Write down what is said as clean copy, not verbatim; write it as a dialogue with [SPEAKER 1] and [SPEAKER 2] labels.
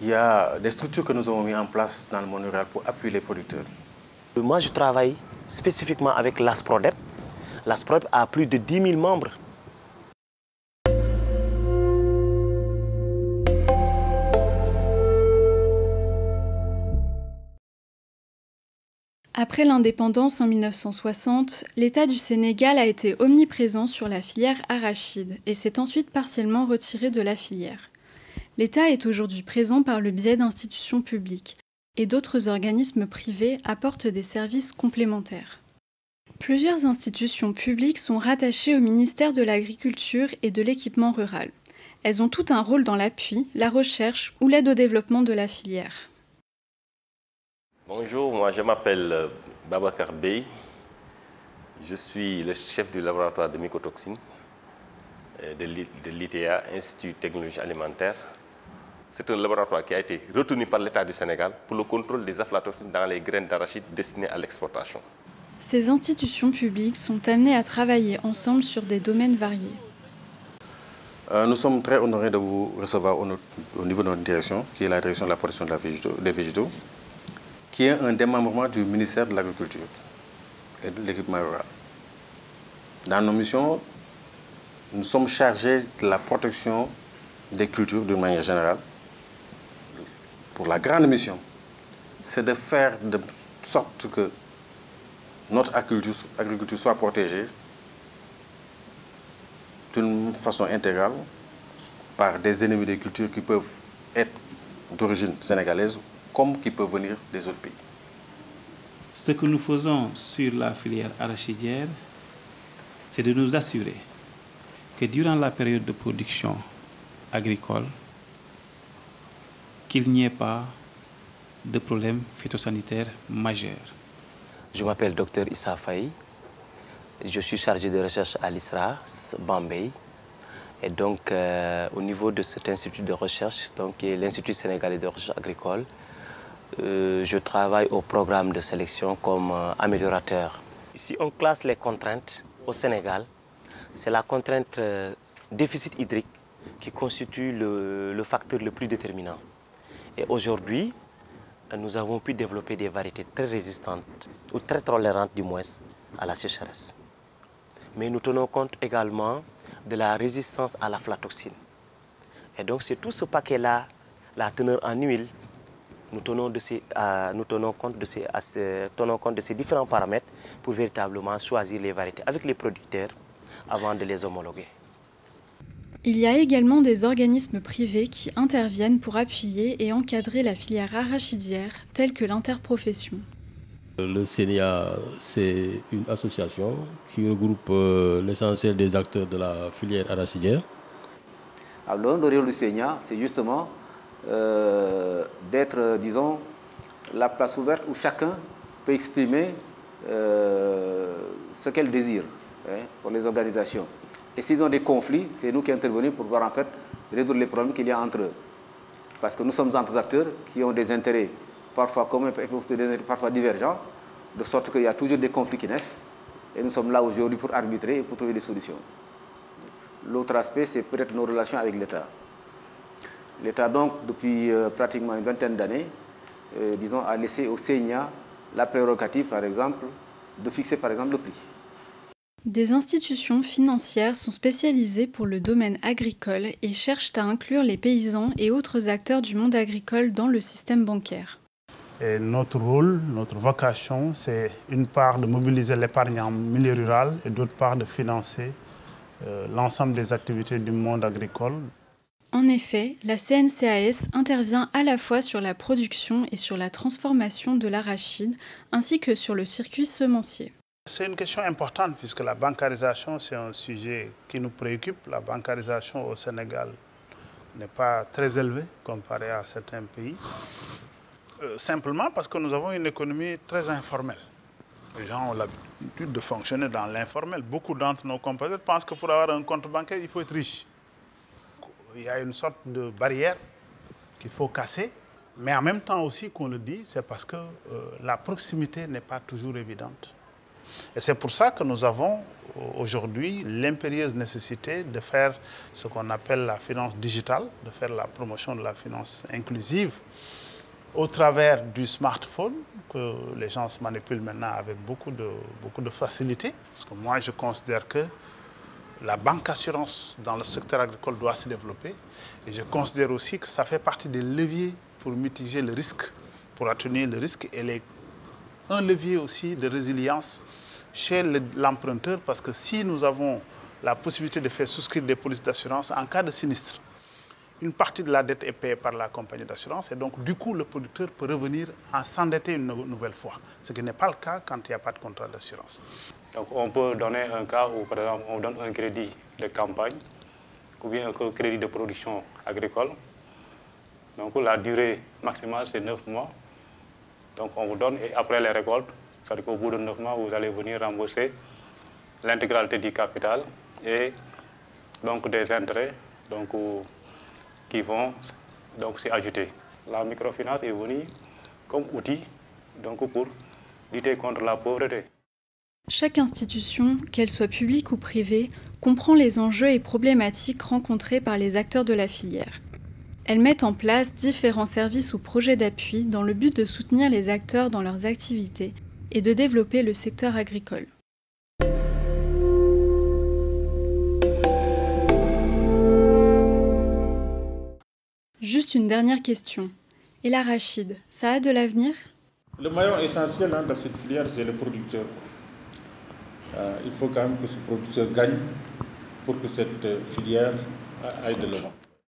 [SPEAKER 1] Il y a des structures que nous avons mises en place dans le monde rural pour appuyer les producteurs.
[SPEAKER 2] Moi, je travaille spécifiquement avec l'ASPRODEP. L'ASPRODEP a plus de 10 000 membres.
[SPEAKER 3] Après l'indépendance en 1960, l'État du Sénégal a été omniprésent sur la filière arachide et s'est ensuite partiellement retiré de la filière. L'État est aujourd'hui présent par le biais d'institutions publiques et d'autres organismes privés apportent des services complémentaires. Plusieurs institutions publiques sont rattachées au ministère de l'Agriculture et de l'Équipement rural. Elles ont tout un rôle dans l'appui, la recherche ou l'aide au développement de la filière.
[SPEAKER 4] Bonjour, moi je m'appelle Babacar Bey. Je suis le chef du laboratoire de mycotoxines de l'ITA, Institut de Technologie Alimentaire. C'est un laboratoire qui a été retenu par l'État du Sénégal pour le contrôle des aflatoxines dans les graines d'arachide destinées à l'exportation.
[SPEAKER 3] Ces institutions publiques sont amenées à travailler ensemble sur des domaines variés.
[SPEAKER 1] Nous sommes très honorés de vous recevoir au niveau de notre direction, qui est la direction de la protection des végétaux, qui est un démembrement du ministère de l'Agriculture et de l'Équipement rural. Dans nos missions, nous sommes chargés de la protection des cultures d'une manière générale. Pour la grande mission, c'est de faire de sorte que notre agriculture soit protégée d'une façon intégrale par des ennemis des cultures qui peuvent être d'origine sénégalaise comme qui peuvent venir des autres pays.
[SPEAKER 5] Ce que nous faisons sur la filière arachidière, c'est de nous assurer que durant la période de production agricole, qu'il n'y ait pas de problème phytosanitaire majeur.
[SPEAKER 2] Je m'appelle Dr Issa Faye. Je suis chargé de recherche à l'ISRA, Bambey. Et donc, au niveau de cet institut de recherche, donc, qui est l'Institut sénégalais de recherche agricole, je travaille au programme de sélection comme améliorateur. Ici, on classe les contraintes au Sénégal. C'est la contrainte déficit hydrique qui constitue le facteur le plus déterminant. Et aujourd'hui, nous avons pu développer des variétés très résistantes, ou très tolérantes du moins, à la sécheresse. Mais nous tenons compte également de la résistance à l'aflatoxine. Et donc c'est tout ce paquet-là, la teneur en huile, nous tenons compte de ces différents paramètres pour véritablement choisir les variétés avec les producteurs avant de les homologuer.
[SPEAKER 3] Il y a également des organismes privés qui interviennent pour appuyer et encadrer la filière arachidière, telle que l'interprofession.
[SPEAKER 6] Le CENIA, c'est une association qui regroupe l'essentiel des acteurs de la filière arachidière.
[SPEAKER 7] Alors, le rôle du CENIA, c'est justement d'être, disons, la place ouverte où chacun peut exprimer ce qu'elle désire pour les organisations. Et s'ils ont des conflits, c'est nous qui intervenons pour voir en fait résoudre les problèmes qu'il y a entre eux. Parce que nous sommes entre acteurs qui ont des intérêts parfois communs et parfois divergents, de sorte qu'il y a toujours des conflits qui naissent. Et nous sommes là aujourd'hui pour arbitrer et pour trouver des solutions. L'autre aspect, c'est peut-être nos relations avec l'État. L'État, donc, depuis pratiquement une vingtaine d'années, disons, a laissé au CENIA la prérogative, par exemple, de fixer, par exemple, le prix.
[SPEAKER 3] Des institutions financières sont spécialisées pour le domaine agricole et cherchent à inclure les paysans et autres acteurs du monde agricole dans le système bancaire.
[SPEAKER 8] Et notre rôle, notre vocation, c'est une part de mobiliser l'épargne en milieu rural et d'autre part de financer l'ensemble des activités du monde agricole.
[SPEAKER 3] En effet, la CNCAS intervient à la fois sur la production et sur la transformation de l'arachide, ainsi que sur le circuit semencier.
[SPEAKER 8] C'est une question importante puisque la bancarisation, c'est un sujet qui nous préoccupe. La bancarisation au Sénégal n'est pas très élevée comparée à certains pays. Simplement parce que nous avons une économie très informelle. Les gens ont l'habitude de fonctionner dans l'informel. Beaucoup d'entre nos compatriotes pensent que pour avoir un compte bancaire, il faut être riche. Il y a une sorte de barrière qu'il faut casser. Mais en même temps aussi qu'on le dit, c'est parce que la proximité n'est pas toujours évidente. Et c'est pour ça que nous avons aujourd'hui l'impérieuse nécessité de faire ce qu'on appelle la finance digitale, de faire la promotion de la finance inclusive au travers du smartphone que les gens se manipulent maintenant avec beaucoup de facilité. Parce que moi, je considère que la banque assurance dans le secteur agricole doit se développer. Et je considère aussi que ça fait partie des leviers pour mitiger le risque, pour atténuer le risque. Et un levier aussi de résilience chez l'emprunteur, parce que si nous avons la possibilité de faire souscrire des polices d'assurance en cas de sinistre, une partie de la dette est payée par la compagnie d'assurance et donc du coup le producteur peut revenir à s'endetter une nouvelle fois, ce qui n'est pas le cas quand il n'y a pas de contrat d'assurance.
[SPEAKER 9] Donc on peut donner un cas où par exemple on donne un crédit de campagne ou bien un crédit de production agricole. Donc la durée maximale c'est 9 mois. Donc on vous donne et après les récoltes, c'est-à-dire qu'au bout de 9 mois vous allez venir rembourser l'intégralité du capital et donc des intérêts donc, qui vont donc s'y ajouter. La microfinance est venue comme outil donc, pour lutter contre la pauvreté.
[SPEAKER 3] Chaque institution, qu'elle soit publique ou privée, comprend les enjeux et problématiques rencontrés par les acteurs de la filière. Elles mettent en place différents services ou projets d'appui dans le but de soutenir les acteurs dans leurs activités et de développer le secteur agricole. Juste une dernière question. Et l'arachide, ça a de l'avenir?
[SPEAKER 5] Le maillon essentiel dans cette filière, c'est le producteur. Il faut quand même que ce producteur gagne pour que cette filière aille de l'avant.